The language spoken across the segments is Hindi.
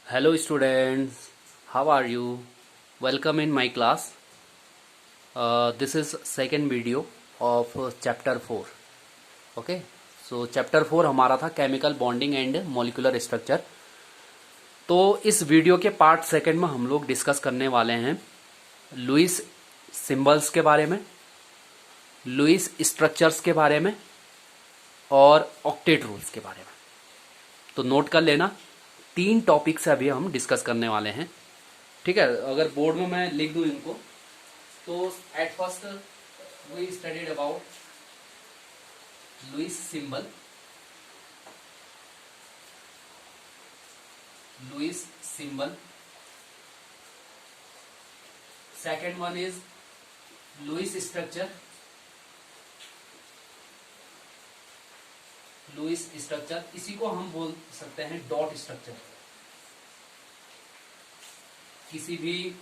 Hello students, how are you? Welcome in my class. This is second video of chapter 4. Okay, so chapter 4 हमारा था chemical bonding and molecular structure. तो इस वीडियो के पार्ट सेकंड में हम लोग डिस्कस करने वाले हैं लुईस सिंबल्स के बारे में, लुईस स्ट्रक्चर्स के बारे में और ऑक्टेट रूल्स के बारे में। तो नोट कर लेना, 3 टॉपिक्स अभी हम डिस्कस करने वाले हैं। ठीक है, अगर बोर्ड में मैं लिख दूं इनको तो at first we studied about Lewis symbol, Lewis symbol. Second one is Lewis structure, Lewis structure, इसी को हम बोल सकते हैं डॉट स्ट्रक्चर। किसी भी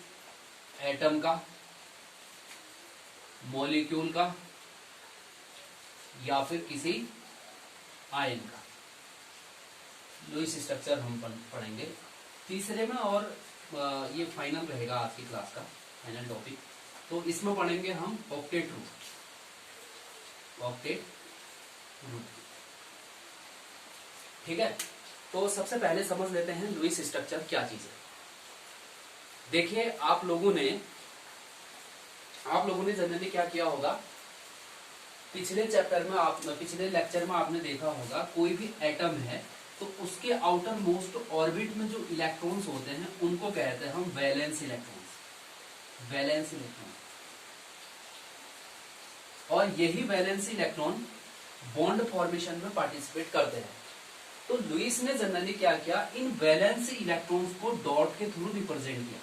एटम का, मॉलिक्यूल का या फिर किसी आयन का लुईस स्ट्रक्चर हम पढ़ेंगे तीसरे में, और ये फाइनल रहेगा आज की क्लास का फाइनल टॉपिक। तो इसमें पढ़ेंगे हम ऑक्टेट रूट, ऑक्टेट रूट। ठीक है, तो सबसे पहले समझ लेते हैं लुईस स्ट्रक्चर क्या चीज है। देखिए, आप लोगों ने जनरली क्या किया होगा, पिछले लेक्चर में आपने देखा होगा कोई भी एटम है तो उसके आउटर मोस्ट ऑर्बिट में जो इलेक्ट्रॉन्स होते हैं उनको कहते हैं हम वैलेंस इलेक्ट्रॉन्स, वैलेंस इलेक्ट्रॉन। और यही वैलेंस इलेक्ट्रॉन बॉन्ड फॉर्मेशन में पार्टिसिपेट करते हैं। तो लुईस ने जनरली क्या किया, इन वैलेंस इलेक्ट्रॉन्स को डॉट के थ्रू रिप्रेजेंट किया।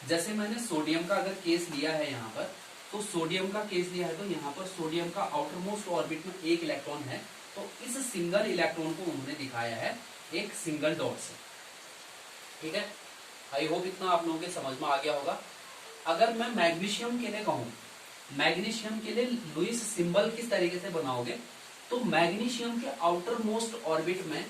जैसे मैंने सोडियम का अगर केस लिया है यहाँ पर, तो सोडियम का केस लिया है तो यहाँ पर सोडियम का आउटर मोस्ट ऑर्बिट में एक इलेक्ट्रॉन है, तो इस सिंगल इलेक्ट्रॉन को उन्होंने दिखाया है एक सिंगल डॉट से। ठीक है, आई होप इतना आप लोगों के समझ में आ गया होगा। अगर मैं मैग्नीशियम के लिए कहूं, मैग्नीशियम के लिए लुईस सिंबल किस तरीके से बनाओगे, तो मैग्नीशियम के आउटर मोस्ट ऑर्बिट में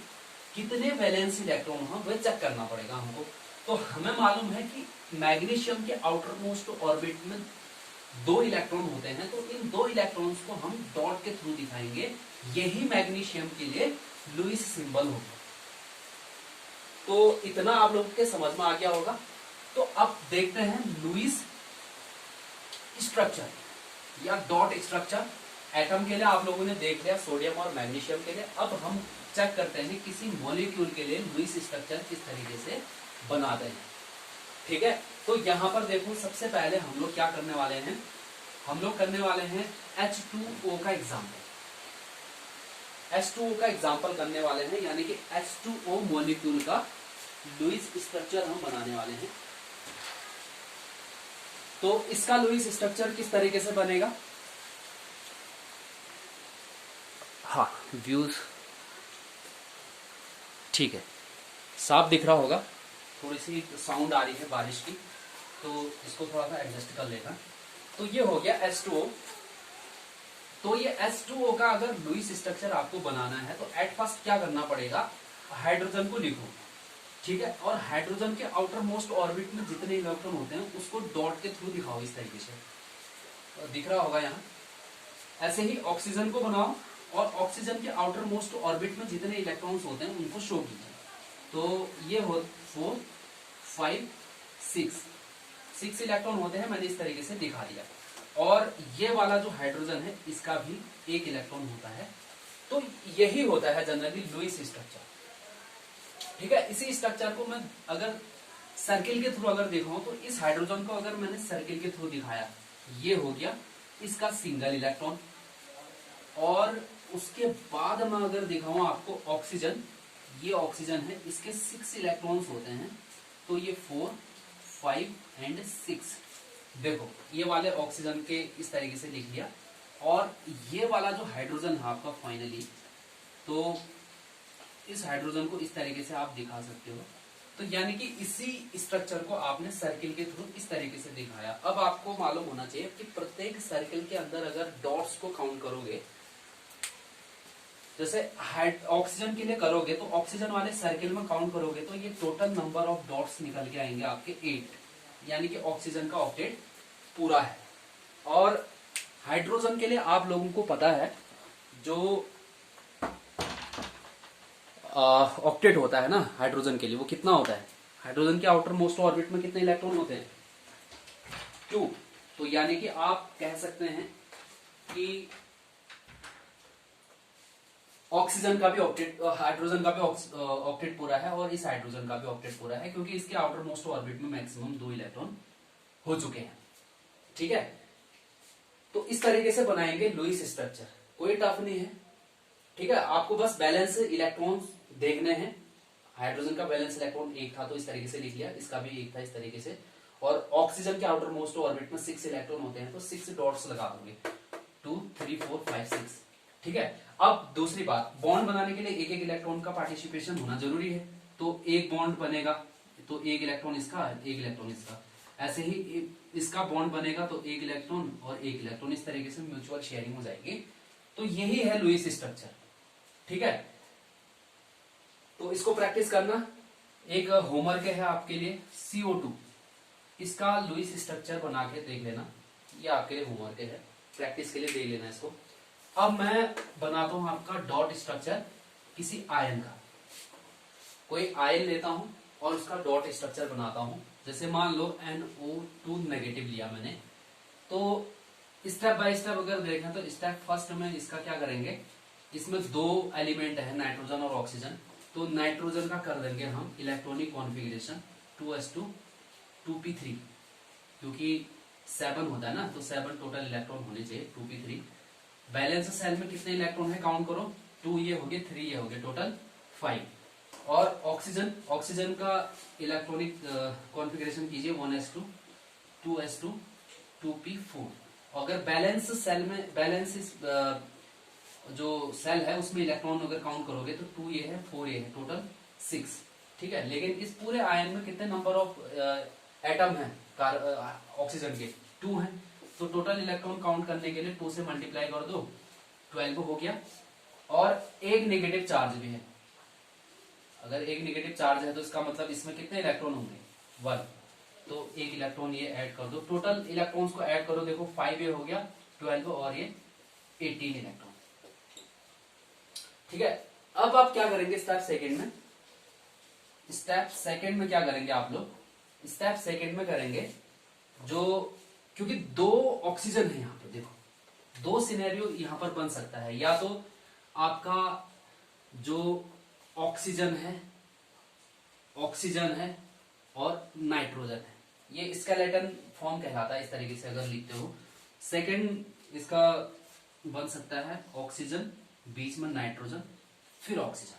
कितने वैलेंस इलेक्ट्रॉन हैं वह चेक करना पड़ेगा हमको। तो हमें मालूम है कि मैग्नीशियम के आउटर मोस्ट ऑर्बिट में 2 इलेक्ट्रॉन होते हैं, तो इन 2 इलेक्ट्रॉन्स को हम डॉट के थ्रू दिखाएंगे। यही मैग्नीशियम के लिए लुईस सिंबल होगा। तो इतना आप लोगों के समझ में आ गया होगा। तो अब देखते हैं लुईस स्ट्रक्चर या डॉट स्ट्रक्चर। एटम के लिए आप लोगों ने देख लिया, सोडियम और मैग्नीशियम के लिए। अब हम चेक करते हैं किसी मॉलिक्यूल के लिए लुईस स्ट्रक्चर किस तरीके से बनाते हैं। ठीक है, तो यहां पर देखो, सबसे पहले हम लोग क्या करने वाले हैं, हम लोग करने वाले हैं H2O का एग्जाम्पल। H2O का एग्जाम्पल करने वाले हैं, यानी कि H2O मॉलिक्यूल का लुईस स्ट्रक्चर हम बनाने वाले हैं। तो इसका लुईस स्ट्रक्चर किस तरीके से बनेगा, हाँ व्यूज ठीक है, साफ दिख रहा होगा। थोड़ी सी साउंड आ रही है बारिश की, तो इसको थोड़ा सा एडजस्ट कर लेना। तो ये हो गया H2O। तो ये H2O का अगर लुईस स्ट्रक्चर आपको बनाना है तो एट फर्स्ट क्या करना पड़ेगा, हाइड्रोजन को लिखो। ठीक है, और हाइड्रोजन के आउटर मोस्ट ऑर्बिट में जितने इलेक्ट्रॉन होते हैं उसको डॉट के थ्रू दिखाओ इस तरीके से, तो दिख रहा होगा यहाँ। ऐसे ही ऑक्सीजन को बनाओ और ऑक्सीजन के आउटर मोस्ट ऑर्बिट में जितने इलेक्ट्रॉन्स होते हैं उनको शो कीजिए। तो ये हो 4 5 6 इलेक्ट्रॉन होते हैं, मैंने इस तरीके से दिखा दिया। और ये वाला जो हाइड्रोजन है इसका भी 1 इलेक्ट्रॉन होता है। तो यही होता है जनरली लुईस स्ट्रक्चर। ठीक है, इसी स्ट्रक्चर को मैं अगर सर्किल के थ्रू अगर दिखाऊं, तो इस हाइड्रोजन को अगर मैंने सर्किल के थ्रू दिखाया, ये हो गया इसका सिंगल इलेक्ट्रॉन। और उसके बाद मैं अगर दिखाऊं आपको ऑक्सीजन, ये ऑक्सीजन है, इसके 6 इलेक्ट्रॉन्स होते हैं। तो ये 4 5 एंड 6, देखो ये वाले ऑक्सीजन के इस तरीके से लिख लिया। और ये वाला जो हाइड्रोजन है आपका फाइनली, तो इस हाइड्रोजन को इस तरीके से आप दिखा सकते हो। तो यानी कि इसी स्ट्रक्चर को आपने सर्किल के थ्रू इस तरीके से दिखाया। अब आपको मालूम होना चाहिए कि प्रत्येक सर्किल के अंदर अगर डॉट्स को काउंट करोगे जैसे ऑक्सीजन के लिए करोगे तो ऑक्सीजन वाले सर्किल में काउंट करोगे तो ये टोटल नंबर ऑफ डॉट्स निकल के आएंगे आपके 8, यानी कि ऑक्सीजन का ऑक्टेट पूरा है। और हाइड्रोजन के लिए आप लोगों को पता है जो ऑक्टेट होता है ना हाइड्रोजन के लिए, वो कितना होता है? हाइड्रोजन के आउटर मोस्ट ऑर्बिट में कितने इलेक्ट्रॉन होते हैं? 2। तो यानी कि आप कह सकते हैं कि ऑक्सीजन का भी ऑक्टेट, हाइड्रोजन का भी ऑक्टेट पूरा है और इस हाइड्रोजन का भी ऑक्टेट पूरा है, क्योंकि इसके आउटर मोस्ट ऑर्बिट में मैक्सिमम 2 इलेक्ट्रॉन हो चुके हैं। ठीक है, तो इस तरीके से बनाएंगे लुईस स्ट्रक्चर, कोई टफ नहीं है। ठीक है, आपको बस बैलेंस इलेक्ट्रॉन्स देखने हैं। हाइड्रोजन का बैलेंस इलेक्ट्रॉन 1 था तो इस तरीके से लिख लिया, इसका भी 1 था इस तरीके से। और ऑक्सीजन के आउटर मोस्ट ऑर्बिट में 6 इलेक्ट्रॉन होते हैं तो 6 डॉट्स लगा दोगे, 2 3 4 5 6। ठीक है, अब दूसरी बात, बॉन्ड बनाने के लिए एक एक इलेक्ट्रॉन का पार्टिसिपेशन होना जरूरी है। तो एक बॉन्ड बनेगा तो एक इलेक्ट्रॉन इसका, एक इलेक्ट्रॉन इसका। ऐसे ही इसका बॉन्ड बनेगा तो एक इलेक्ट्रॉन और एक इलेक्ट्रॉन, इस तरीके से म्यूचुअल शेयरिंग हो जाएगी। तो यही है लुईस स्ट्रक्चर। ठीक है, तो इसको प्रैक्टिस करना। एक होमवर्क है आपके लिए, CO2 इसका लुईस स्ट्रक्चर बना के देख लेना, ये आपके लिए होमवर्क है, प्रैक्टिस के लिए देख लेना इसको। अब मैं बनाता हूं आपका डॉट स्ट्रक्चर किसी आयन का। कोई आयन लेता हूं और उसका डॉट स्ट्रक्चर बनाता हूं। जैसे मान लो NO2 नेगेटिव लिया मैंने, तो स्टेप बाय स्टेप अगर देखें तो स्टेप फर्स्ट में इसका क्या करेंगे, इसमें 2 एलिमेंट है नाइट्रोजन और ऑक्सीजन। तो नाइट्रोजन का कर देंगे हम इलेक्ट्रॉनिक कॉन्फ़िगरेशन 2s2 2p3, क्योंकि 7 होता है ना, तो 7 टोटल इलेक्ट्रॉन होने चाहिए 2p3। बैलेंस सेल में कितने इलेक्ट्रॉन है काउंट करो, 2 ये हो गए, 3 ये हो गए, टोटल 5। और ऑक्सीजन, ऑक्सीजन का इलेक्ट्रॉनिक कॉन्फ़िगरेशन कीजिए 1s2 2s2 2p4। अगर बैलेंस सेल में, बैलेंस जो सेल है उसमें इलेक्ट्रॉन अगर काउंट करोगे तो 2 ये है 4 ये है, टोटल 6। ठीक है, लेकिन इस पूरे आयन में कितने नंबर ऑफ एटम है ऑक्सीजन के? 2 है। तो टोटल इलेक्ट्रॉन काउंट करने के लिए 2 से मल्टीप्लाई कर दो, 12 हो गया। और एक नेगेटिव चार्ज भी है, अगर एक नेगेटिव चार्ज है तो इसका मतलब इसमें कितने इलेक्ट्रॉन होंगे? 1। तो एक इलेक्ट्रॉन ये ऐड कर दो, टोटल इलेक्ट्रॉन्स को ऐड करो, देखो 5 ये हो गया, 12 और ये 18 इलेक्ट्रॉन। ठीक है, अब आप क्या करेंगे स्टेप सेकंड में? स्टेप सेकंड में क्या करेंगे आप लोग? स्टेप सेकंड में करेंगे जो, क्योंकि 2 ऑक्सीजन है यहाँ पर, देखो 2 सिनेरियो यहाँ पर बन सकता है। या तो आपका जो ऑक्सीजन है और नाइट्रोजन है, ये स्केलेटन फॉर्म कहलाता है, इस तरीके से अगर लिखते हो। सेकंड इसका बन सकता है ऑक्सीजन, बीच में नाइट्रोजन, फिर ऑक्सीजन।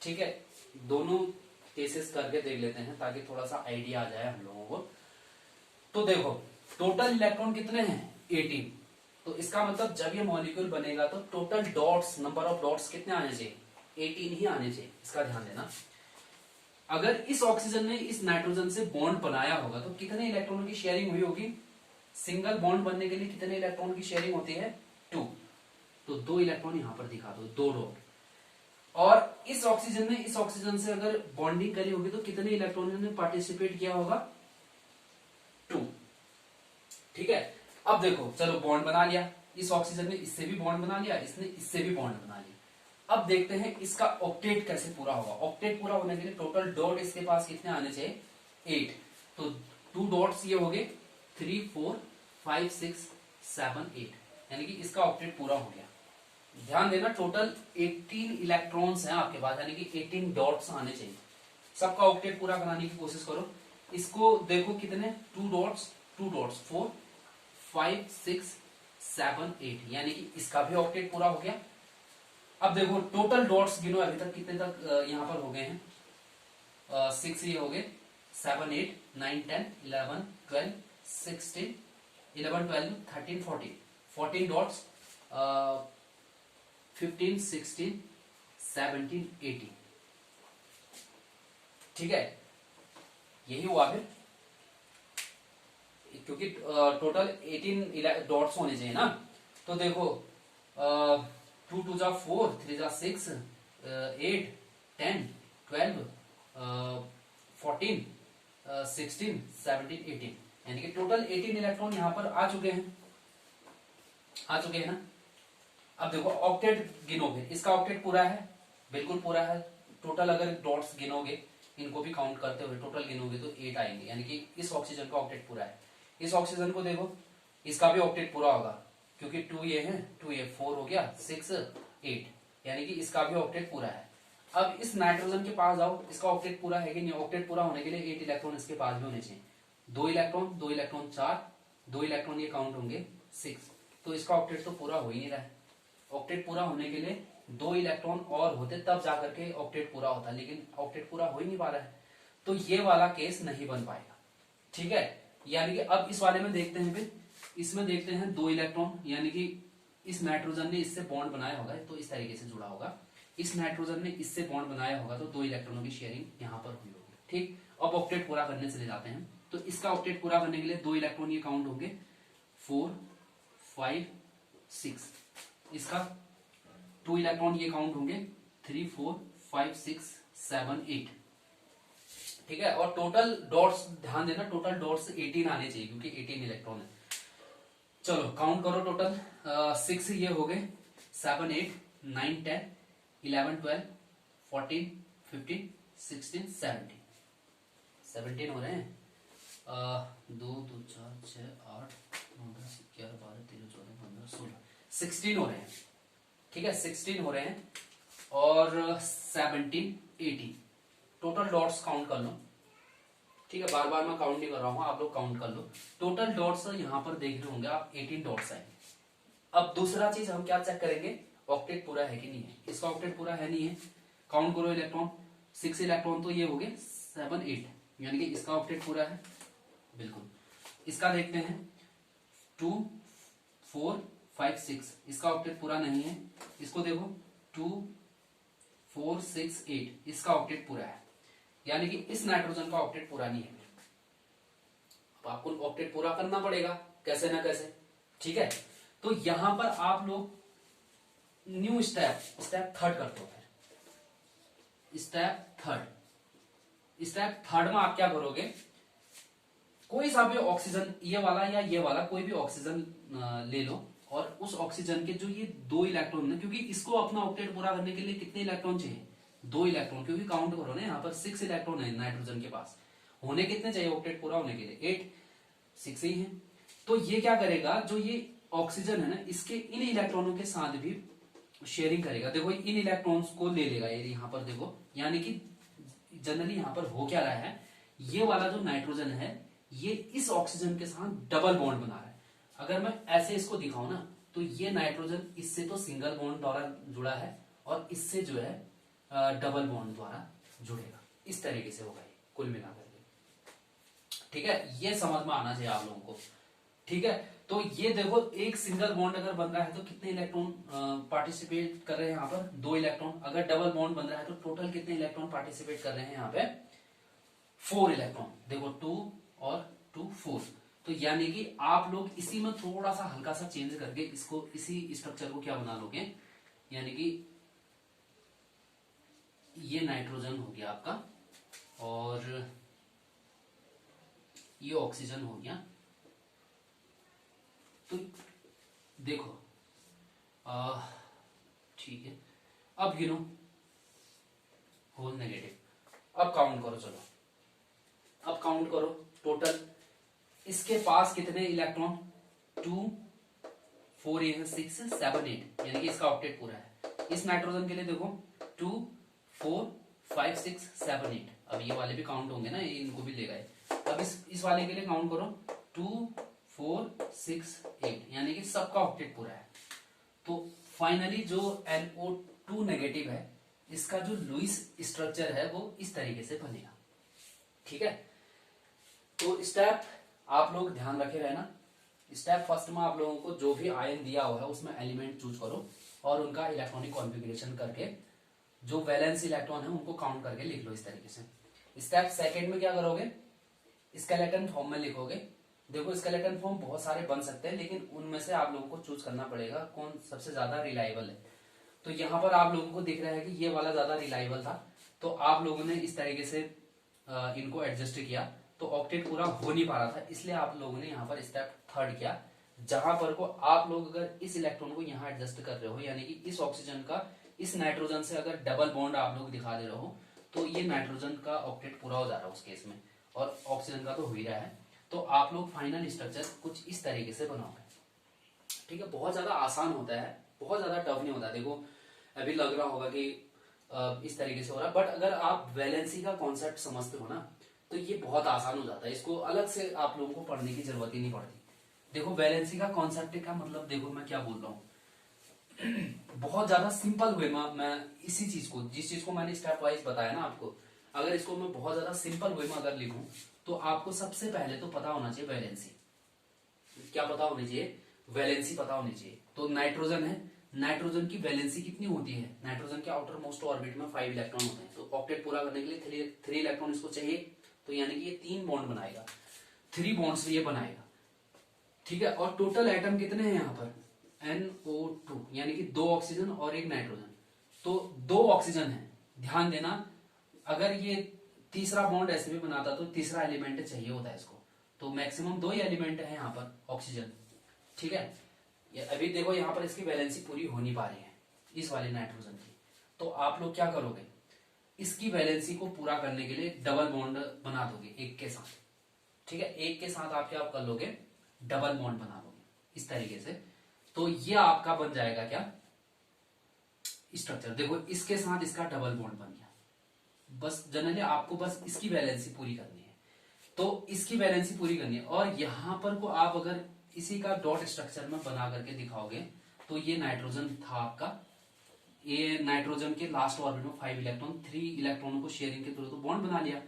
ठीक है, दोनों केसेस करके देख लेते हैं ताकि थोड़ा सा आइडिया आ जाए हम लोगों को। तो देखो टोटल इलेक्ट्रॉन कितने हैं? 18। तो इसका मतलब जब ये मॉलिक्यूल बनेगा तो total dots, number of dots कितने आने चाहिए? 18 ही आने चाहिए, इसका ध्यान देना। अगर इस ऑक्सीजन ने इस नाइट्रोजन से बॉन्ड बनाया होगा तो कितने इलेक्ट्रॉनों की शेयरिंग हुई होगी? सिंगल बॉन्ड बनने के लिए कितने इलेक्ट्रॉन की शेयरिंग होती है? 2। तो 2 इलेक्ट्रॉन यहां पर दिखा दो, 2 डॉट। और इस ऑक्सीजन ने इस ऑक्सीजन से अगर बॉन्डिंग करी होगी तो कितने इलेक्ट्रॉनों ने पार्टिसिपेट किया होगा? 2। ठीक है, अब देखो चलो बॉन्ड बना लिया, इस ऑक्सीजन ने इससे भी बॉन्ड बना लिया, इसने इससे भी बॉन्ड बना लिया। अब देखते हैं इसका ऑक्टेट कैसे पूरा होगा। ऑक्टेट पूरा होने के लिए टोटल डॉट इसके पास कितने आने चाहिए? 8। तो 2 डॉट्स ये हो गए, 3 4 5 6 7 8, यानी कि इसका ऑक्टेट पूरा हो गया। ध्यान देना टोटल 18 इलेक्ट्रॉन्स हैं आपके पास, यानी कि 18 डॉट्स आने चाहिए। सबका ऑक्टेट पूरा बनाने की कोशिश करो। इसको देखो कितने, 2 डॉट्स 4 5 6 7 8, यानी कि इसका भी ऑक्टेट पूरा हो गया। अब देखो टोटल डॉट्स गिनो अभी तक कितने तक यहां पर हो गए हैं? 6 ये हो गए, 7 8 9 10 11 12 16 11 12 13 14 14 डॉट्स, 15 16 17 18। ठीक है, यही हुआ फिर, क्योंकि टोटल 18 डॉट्स होने चाहिए ना। तो देखो 2 2 जा 4, 3 जा 6, 8, 10, 12, 14, 16, 17, 18, यानी कि टोटल 18 इलेक्ट्रॉन यहाँ पर आ चुके हैं, ना। अब देखो ऑक्टेट गिनोगे, इसका ऑक्टेट पूरा है, बिल्कुल पूरा है। टोटल अगर डॉट्स गिनोगे, इनको भी काउंट करते हुए टोटल गिनोगे तो 8 आएंगे, यानी कि इस ऑक्सीजन का ऑक्टेट पूरा है। इस ऑक्सीजन को देखो, इसका भी ऑक्टेट पूरा होगा, क्योंकि 2 ये है, 2 ये 4 हो गया, 6, 8, यानी कि इसका भी ऑक्टेट पूरा है। अब इस नाइट्रोजन के पास आओ, इसका ऑक्टेट पूरा है कि नहीं? ऑक्टेट पूरा होने के लिए 8 इलेक्ट्रॉन इसके पास भी होने चाहिए। 2 इलेक्ट्रॉन 2 इलेक्ट्रॉन 4, 2 इलेक्ट्रॉन ये काउंट होंगे 6, तो इसका ऑक्टेट तो पूरा हो ही नहीं रहा है। ऑक्टेट पूरा होने के लिए 2 इलेक्ट्रॉन और होते तब जाकर के ऑक्टेट पूरा होता, लेकिन ऑक्टेट पूरा हो ही नहीं पा रहा है, तो ये वाला केस नहीं बन पाएगा। ठीक है, यानी कि अब इस वाले में देखते हैं, फिर इसमें देखते हैं 2 इलेक्ट्रॉन, यानी कि इस नाइट्रोजन ने इससे बॉन्ड बनाया होगा तो इस तरीके से जुड़ा होगा, इस नाइट्रोजन ने इससे बॉन्ड बनाया होगा तो 2 इलेक्ट्रॉनों की शेयरिंग यहाँ पर हुई होगी। ठीक, अब ऑक्टेट पूरा करने चले जाते हैं, तो इसका ऑक्टेट पूरा करने के लिए 2 इलेक्ट्रॉन ये काउंट होंगे 4, 5, 6, इसका 2 इलेक्ट्रॉन ये काउंट होंगे 3, 4, 5, 6, 7, 8। ठीक है, और टोटल डॉट्स ध्यान देना, टोटल डॉट्स 18 आने चाहिए, क्योंकि 18 इलेक्ट्रॉन है। चलो काउंट करो, टोटल 6 ये हो गए, 7, 8, 9, 10, 11, 12, 14, 15, 16, 17 हो रहे हैं। 2, 2, 4, 6, 8, 9, 10, 11, 12, 13, 14, 15, 16, 16 हो रहे हैं। ठीक है, 16 हो रहे हैं, और 17, 18 टोटल डॉट्स काउंट कर लो। ठीक है, बार बार मैं काउंट नहीं कर रहा हूं, आप लोग काउंट कर लो। टोटल डॉट्स यहाँ पर देख रहे होंगे आप, 18 डॉट्स आएंगे। अब दूसरा चीज हम क्या चेक करेंगे, ऑक्टेट पूरा है कि नहीं है। इसका ऑक्टेट पूरा है नहीं है, काउंट करो इलेक्ट्रॉन, 6 इलेक्ट्रॉन तो ये हो गए 7, 8, यानी कि इसका ऑक्टेट पूरा है बिल्कुल। इसका देखते हैं 2, 4, 5, 6, इसका ऑक्टेट पूरा नहीं है। इसको देखो 2, 4, 6, 8, इसका ऑक्टेट पूरा है, यानी कि इस नाइट्रोजन का ऑक्टेट पूरा नहीं है। अब आपको ऑक्टेट पूरा करना पड़ेगा कैसे ना कैसे। ठीक है, तो यहां पर आप लोग न्यू स्टेप थर्ड करते हो। फिर स्टेप थर्ड में आप क्या करोगे, कोई सा भी ऑक्सीजन, ये वाला या ये वाला कोई भी ऑक्सीजन ले लो, और उस ऑक्सीजन के जो ये 2 इलेक्ट्रॉन है, क्योंकि इसको अपना ऑक्टेट पूरा करने के लिए कितने इलेक्ट्रॉन चाहिए, 2 इलेक्ट्रॉन, क्योंकि काउंट करो ना, यहाँ पर 6 इलेक्ट्रॉन है नाइट्रोजन के पास, होने कितने चाहिए ऑक्टेट पूरा होने के लिए, 8, 6 ही है। तो ये क्या करेगा, जो ये ऑक्सीजन है ना, इसके इन इलेक्ट्रॉनों के साथ भी शेयरिंग करेगा। देखो इन इलेक्ट्रॉन्स को ले लेगा ये, यहाँ पर देखो, यानी कि जनरली यहाँ पर हो क्या रहा है, ये वाला जो नाइट्रोजन है ये इस ऑक्सीजन के साथ डबल बॉन्ड बना रहा है। अगर मैं ऐसे इसको दिखाऊं ना, तो ये नाइट्रोजन इससे तो सिंगल बॉन्ड द्वारा जुड़ा है, और इससे जो है डबल बॉन्ड द्वारा जुड़ेगा। इस तरीके से होगा ये कुल मिलाकर के। ठीक है, ये समझ में आना चाहिए आप लोगों को। ठीक है, तो ये देखो एक सिंगल बॉन्ड अगर बन रहा है तो कितने इलेक्ट्रॉन पार्टिसिपेट कर रहे हैं यहाँ पर, 2 इलेक्ट्रॉन। अगर डबल बॉन्ड बन रहा है तो टोटल कितने इलेक्ट्रॉन पार्टिसिपेट कर रहे हैं यहाँ पे, 4 इलेक्ट्रॉन। देखो 2 और 2, 4। तो यानी कि आप लोग इसी में थोड़ा सा हल्का सा चेंज करके इसको, इसी स्ट्रक्चर को क्या बना लोगे, यानी कि ये नाइट्रोजन हो गया आपका, और ये ऑक्सीजन हो गया। तो देखो ठीक है, अब गिनो होल नेगेटिव। अब काउंट करो, चलो अब काउंट करो टोटल इसके पास कितने इलेक्ट्रॉन, 2, 4 ये है, 6, 7, 8, यानी कि इसका ऑक्टेट पूरा है। इस नाइट्रोजन के लिए देखो 2, 4, 5, 6, 7, 8। अब ये वाले भी काउंट होंगे ना, इनको भी ले गए। अब इस वाले के लिए काउंट करो 2, 4, 6, 8, यानी कि सबका ऑक्टेट पूरा है। तो फाइनली जो NO2 नेगेटिव है, इसका जो लुईस स्ट्रक्चर है वो इस तरीके से बनेगा। ठीक है, तो स्टेप आप लोग ध्यान रखे रहना। स्टेप फर्स्ट में आप लोगों को जो भी आयन दिया हुआ है उसमें एलिमेंट चूज करो, और उनका इलेक्ट्रॉनिक कॉन्फ़िगरेशन करके जो वैलेंस इलेक्ट्रॉन है उनको काउंट करके लिख लो इस तरीके से। स्टेप सेकंड में क्या करोगे, स्केलेटन फॉर्म में लिखोगे। देखो स्केलेटन फॉर्म बहुत सारे बन सकते हैं, लेकिन उनमें से आप लोगों को चूज करना पड़ेगा कौन सबसे ज्यादा रिलायबल है। तो यहाँ पर आप लोगों को दिख रहा है कि ये वाला ज्यादा रिलायबल था, तो आप लोगों ने इस तरीके से इनको एडजस्ट किया, तो ऑक्टेट पूरा हो नहीं पा रहा था, इसलिए आप लोगों ने यहाँ पर स्टेप थर्ड किया, जहां पर को आप लोग अगर इस इलेक्ट्रॉन को यहाँ एडजस्ट कर रहे हो, यानी कि इस ऑक्सीजन का इस नाइट्रोजन से अगर डबल बॉन्ड आप लोग दिखा दे रहे हो, तो ये नाइट्रोजन का ऑक्टेट पूरा हो जा रहा है उस केस में, और ऑक्सीजन का तो हो ही रहा है। तो आप लोग फाइनल स्ट्रक्चर कुछ इस तरीके से बनाओगे। ठीक है, बहुत ज्यादा आसान होता है, बहुत ज्यादा टफ नहीं होता। देखो अभी लग रहा होगा कि इस तरीके से हो रहा है, बट अगर आप वैलेंसी का कॉन्सेप्ट समझते हो ना, तो ये बहुत आसान हो जाता है, इसको अलग से आप लोगों को पढ़ने की जरूरत ही नहीं पड़ती। देखो वैलेंसी का कॉन्सेप्ट का मतलब, देखो मैं क्या बोल रहा हूँ, बहुत ज्यादा सिंपल वे में मैं इसी चीज को, जिस चीज को मैंने स्टेप वाइज बताया ना आपको, अगर इसको मैं बहुत ज्यादा सिंपल वे में अगर लिखूं, तो आपको सबसे पहले तो पता होना चाहिए वैलेंसी। क्या पता होनी चाहिए? वैलेंसी पता होनी चाहिए। तो नाइट्रोजन है, नाइट्रोजन की वैलेंसी कितनी होती है? नाइट्रोजन के आउटर मोस्ट ऑर्बिट में 5 इलेक्ट्रॉन होते हैं, तो ऑक्टेट पूरा करने के लिए 3 इलेक्ट्रॉन इसको चाहिए, तो यानी कि ये 3 बॉन्ड बनाएगा, 3 बॉन्ड से ये बनाएगा। ठीक है, और टोटल एटम कितने हैं यहाँ पर? NO2, यानी कि 2 ऑक्सीजन और 1 नाइट्रोजन, तो 2 ऑक्सीजन है। ध्यान देना, अगर ये तीसरा बॉन्ड ऐसे भी बनाता तो तीसरा एलिमेंट चाहिए होता है इसको, तो मैक्सिमम 2 ही एलिमेंट है यहाँ पर ऑक्सीजन। ठीक है, ये अभी देखो यहाँ पर इसकी वैलेंसी पूरी हो नहीं पा रही है इस वाले नाइट्रोजन की, तो आप लोग क्या करोगे, इसकी वैलेंसी को पूरा करने के लिए डबल बॉन्ड बना दोगे एक के साथ। ठीक है, एक के साथ आप क्या कर लोगे, डबल बॉन्ड बना लोगे इस तरीके से, तो ये आपका बन जाएगा क्या, स्ट्रक्चर। देखो इसके साथ इसका डबल बॉन्ड बन गया। बस जनरली आपको बस इसकी वैलेंसी पूरी करनी है, तो इसकी वैलेंसी पूरी करनी है, और यहां पर को आप अगर इसी का डॉट स्ट्रक्चर में बना करके दिखाओगे, तो ये नाइट्रोजन था आपका, ये नाइट्रोजन के लास्ट ऑर्बिट में 5 इलेक्ट्रॉन, 3 इलेक्ट्रॉनों को शेयरिंग के थ्रू तो बॉन्ड बना लिया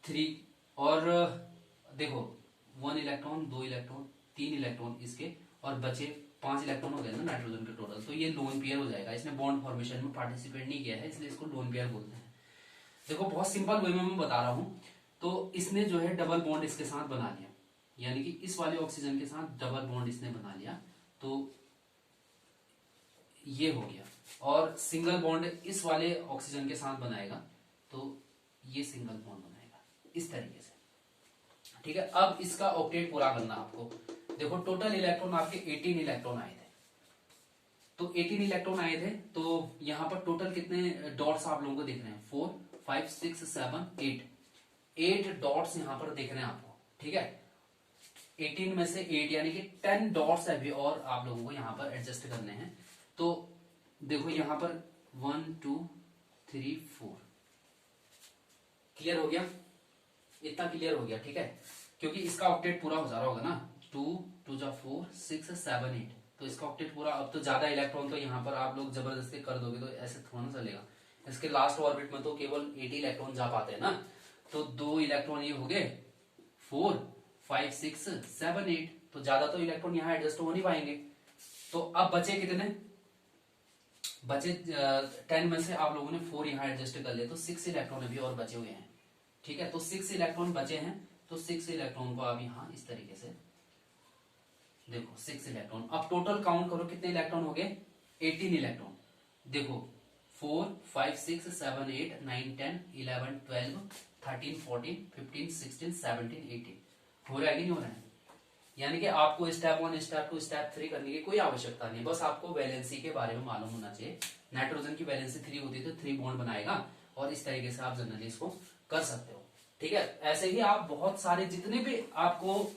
3, और देखो 1 इलेक्ट्रॉन, 2 इलेक्ट्रॉन, 3 इलेक्ट्रॉन इसके, और बचे 5 इलेक्ट्रॉन हो गए ना नाइट्रोजन के टोटल, तो ये लोन पेयर हो जाएगा। इसने बॉन्ड फॉर्मेशन में पार्टिसिपेट नहीं किया है, इसलिए इसको लोन पेयर बोलते हैं। देखो बहुत सिंपल वे में मैं बता रहा हूं, तो इसने जो है डबल बॉन्ड इसके साथ बना लिया, यानी कि इस वाले ऑक्सीजन के साथ डबल बॉन्ड इसने बना लिया, तो ये हो गया, और सिंगल बॉन्ड इस वाले ऑक्सीजन के साथ बनाएगा, तो ये सिंगल बॉन्ड बनाएगा इस तरीके से। ठीक है, अब इसका ऑक्टेट पूरा करना आपको। देखो टोटल इलेक्ट्रॉन आपके 18 इलेक्ट्रॉन आए थे, तो 18 इलेक्ट्रॉन आए थे, तो यहां पर टोटल कितने डॉट्स आप लोगों को दिख रहे हैं, 4 5 6 7 8 डॉट्स यहां पर दिख रहे हैं आपको। ठीक है, 18 में से 8 यानी कि 10 डॉट्स अभी और आप लोगों को यहां पर एडजस्ट करने हैं। तो देखो यहां पर 1 2 3 4 क्लियर हो गया, इतना क्लियर हो गया। ठीक है, क्योंकि इसका ऑक्टेट पूरा हो जा रहा होगा ना, 2 2 जा 4 6 7 8, तो इसका ऑक्टेट पूरा। अब तो ज्यादा इलेक्ट्रॉन तो यहाँ पर आप लोग जबरदस्ती कर दोगे तो ऐसे थोड़ा ना चलेगा, इसके लास्ट ऑर्बिट में तो केवल 80 इलेक्ट्रॉन जा पाते हैं ना, तो 2 इलेक्ट्रॉन ये हो गए, 4 5 6 7 8, तो ज्यादा तो इलेक्ट्रॉन यहाँ एडजस्ट हो नहीं पाएंगे। तो अब बचे कितने, बचे 10 में से आप लोगों ने 4 यहाँ एडजस्ट कर लिया, तो 6 इलेक्ट्रॉन अभी और बचे हुए हैं। ठीक है, तो 6 इलेक्ट्रॉन बचे हैं, तो 6 इलेक्ट्रॉन को आप यहाँ इस तरीके से देखो 6 इलेक्ट्रॉन। अब टोटल काउंट करो कितने इलेक्ट्रॉन हो गए, 18 इलेक्ट्रॉन। देखो 4 5 6 7 8 9 10 11 12 13 14 15 16 17 18 हो रहा है कि नहीं हो रहा है? यानी कि आपको स्टेप 1 स्टेप 2 स्टेप 3 करने की कोई आवश्यकता नहीं, बस आपको वैलेंसी के बारे में मालूम होना चाहिए। नाइट्रोजन की वैलेंसी 3 होती है, तो 3 बॉन्ड बनाएगा, और इस तरीके से आप जनरली इसको कर सकते हो। ठीक है, ऐसे ही आप बहुत सारे जितने भी आपको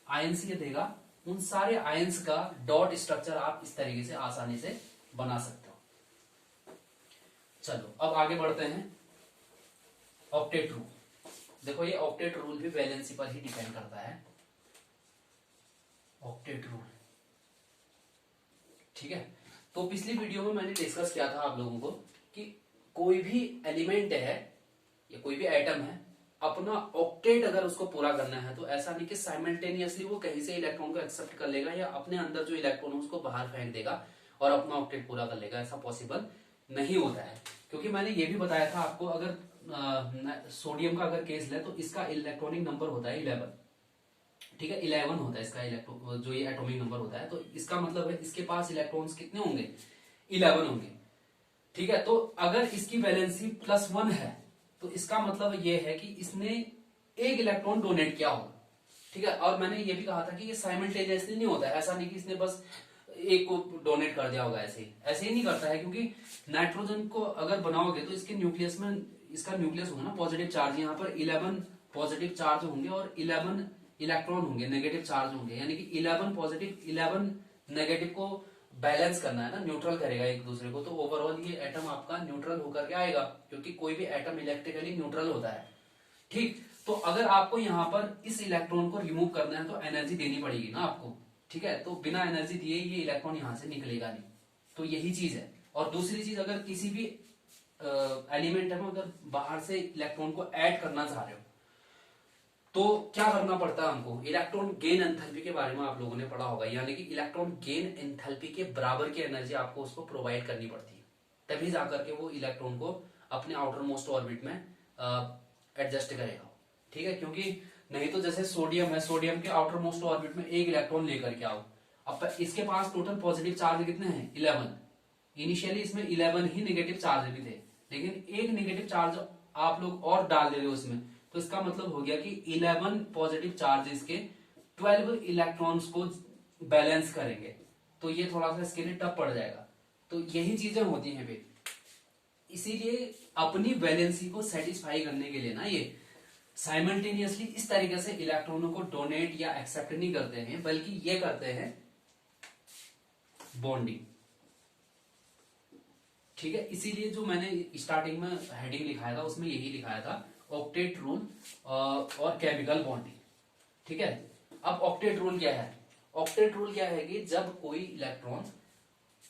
आयंस ये देगा, उन सारे आयंस का डॉट स्ट्रक्चर आप इस तरीके से आसानी से बना सकते हो। चलो अब आगे बढ़ते हैं, ऑक्टेट रूल। देखो ये ऑक्टेट रूल भी वैलेंसी पर ही डिपेंड करता है, ऑक्टेट रूल। ठीक है, तो पिछली वीडियो में मैंने डिस्कस किया था आप लोगों को कि कोई भी एलिमेंट है या कोई भी एटम है, अपना ऑक्टेट अगर उसको पूरा करना है, तो ऐसा नहीं कि साइमल्टेनियसली वो कहीं से इलेक्ट्रॉन को एक्सेप्ट कर लेगा या अपने अंदर जो इलेक्ट्रॉन है उसको बाहर फेंक देगा और अपना ऑक्टेट पूरा कर लेगा, ऐसा पॉसिबल नहीं होता है। क्योंकि मैंने ये भी बताया था आपको, अगर सोडियम का अगर केस ले, तो इसका इलेक्ट्रॉनिक नंबर होता है 11। ठीक है, 11 होता है इसका इलेक्ट्रॉन, जो ये एटॉमिक नंबर होता है, तो इसका मतलब है इसके पास इलेक्ट्रॉन्स कितने होंगे, 11 होंगे। ठीक है, तो अगर इसकी वैलेंसी +1 है तो इसका मतलब ये है कि इसने एक इलेक्ट्रॉन डोनेट किया होगा। ठीक है, और मैंने ये भी कहा था कि ये साइमल्टेनियसली नहीं होता है, ऐसा नहीं कि इसने बस एक को डोनेट कर दिया होगा, ऐसे ही नहीं करता है, क्योंकि नाइट्रोजन को अगर बनाओगे तो इसके न्यूक्लियस में, इसका न्यूक्लियस होगा ना पॉजिटिव चार्ज, यहाँ पर 11 पॉजिटिव चार्ज होंगे और 11 इलेक्ट्रॉन होंगे नेगेटिव चार्ज होंगे, यानी कि 11 पॉजिटिव 11 नेगेटिव को बैलेंस करना है ना, न्यूट्रल करेगा एक दूसरे को, तो ओवरऑल ये एटम आपका न्यूट्रल होकर के आएगा, क्योंकि कोई भी एटम इलेक्ट्रिकली न्यूट्रल होता है। ठीक, तो अगर आपको यहां पर इस इलेक्ट्रॉन को रिमूव करना है तो एनर्जी देनी पड़ेगी ना आपको। ठीक है, तो बिना एनर्जी दिए ये इलेक्ट्रॉन यहां से निकलेगा नहीं, तो यही चीज है। और दूसरी चीज, अगर किसी भी एलिमेंट में अगर बाहर से इलेक्ट्रॉन को ऐड करना चाह रहे हो तो क्या करना पड़ता है हमको, इलेक्ट्रॉन गेन एंथैल्पी के बारे में आप लोगों ने पढ़ा होगा, यानी कि इलेक्ट्रॉन गेन एंथैल्पी के बराबर की एनर्जी आपको उसको प्रोवाइड करनी पड़ती है, तभी जाकर के वो इलेक्ट्रॉन को अपने आउटर मोस्ट ऑर्बिट में एडजस्ट करेगा। ठीक है, क्योंकि नहीं तो जैसे सोडियम है, सोडियम के आउटर मोस्ट ऑर्बिट में एक इलेक्ट्रॉन लेकर के आओ, अब इसके पास टोटल पॉजिटिव चार्ज कितने हैं, 11। इनिशियली इसमें 11 ही नेगेटिव चार्ज भी थे, लेकिन एक नेगेटिव चार्ज आप लोग और डाल दे रहे हो इसमें, तो इसका मतलब हो गया कि 11 पॉजिटिव चार्जेस के 12 इलेक्ट्रॉन्स को बैलेंस करेंगे, तो ये थोड़ा सा इसके लिए टफ पड़ जाएगा। तो यही चीजें होती हैं फिर, इसीलिए अपनी वैलेंसी को सेटिस्फाई करने के लिए ना ये साइमल्टेनियसली इस तरीके से इलेक्ट्रॉनों को डोनेट या एक्सेप्ट नहीं करते हैं, बल्कि ये करते हैं बॉन्डिंग। ठीक है, इसीलिए जो मैंने स्टार्टिंग में हेडिंग लिखाया था उसमें यही लिखाया था, ऑक्टेट रूल और केमिकल बॉन्डिंग। ठीक है, अब ऑक्टेट रूल क्या है, ऑक्टेट रूल क्या है कि जब कोई इलेक्ट्रॉन,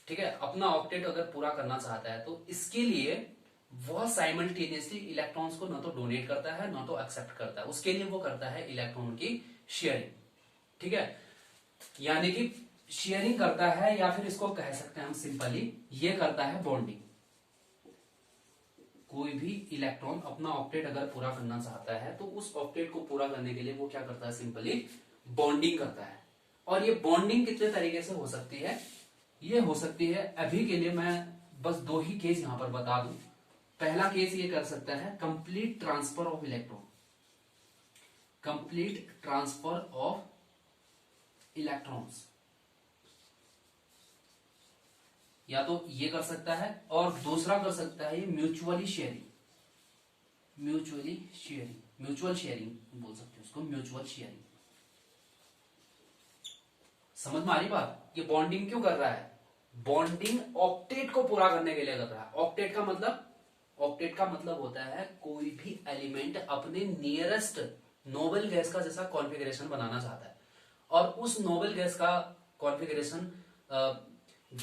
ठीक है, अपना ऑक्टेट अगर पूरा करना चाहता है तो इसके लिए वह साइमल्टेनियसली इलेक्ट्रॉन्स को ना तो डोनेट करता है ना तो एक्सेप्ट करता है, उसके लिए वो करता है इलेक्ट्रॉन की शेयरिंग। ठीक है, यानी कि शेयरिंग करता है, या फिर इसको कह सकते हैं हम सिंपली, ये करता है बॉन्डिंग। कोई भी इलेक्ट्रॉन अपना ऑक्टेट अगर पूरा करना चाहता है तो उस ऑक्टेट को पूरा करने के लिए वो क्या करता है, सिंपली बॉन्डिंग करता है। और ये बॉन्डिंग कितने तरीके से हो सकती है, ये हो सकती है, अभी के लिए मैं बस 2 ही केस यहां पर बता दूं। पहला केस ये कर सकता है complete transfer of electron, complete transfer of electrons, या तो ये कर सकता है, और दूसरा कर सकता है ये mutually sharing, mutually sharing, mutual sharing बोल सकते हो उसको, म्यूचुअल शेयरिंग। समझ में आ रही बात, ये बॉन्डिंग क्यों कर रहा है, बॉन्डिंग ऑक्टेट को पूरा करने के लिए कर रहा है। ऑक्टेट का मतलब, ऑक्टेट का मतलब होता है कोई भी एलिमेंट अपने नियरेस्ट नोबल गैस का जैसा कॉन्फ़िगरेशन बनाना चाहता है, और उस नोबल गैस का कॉन्फ़िगरेशन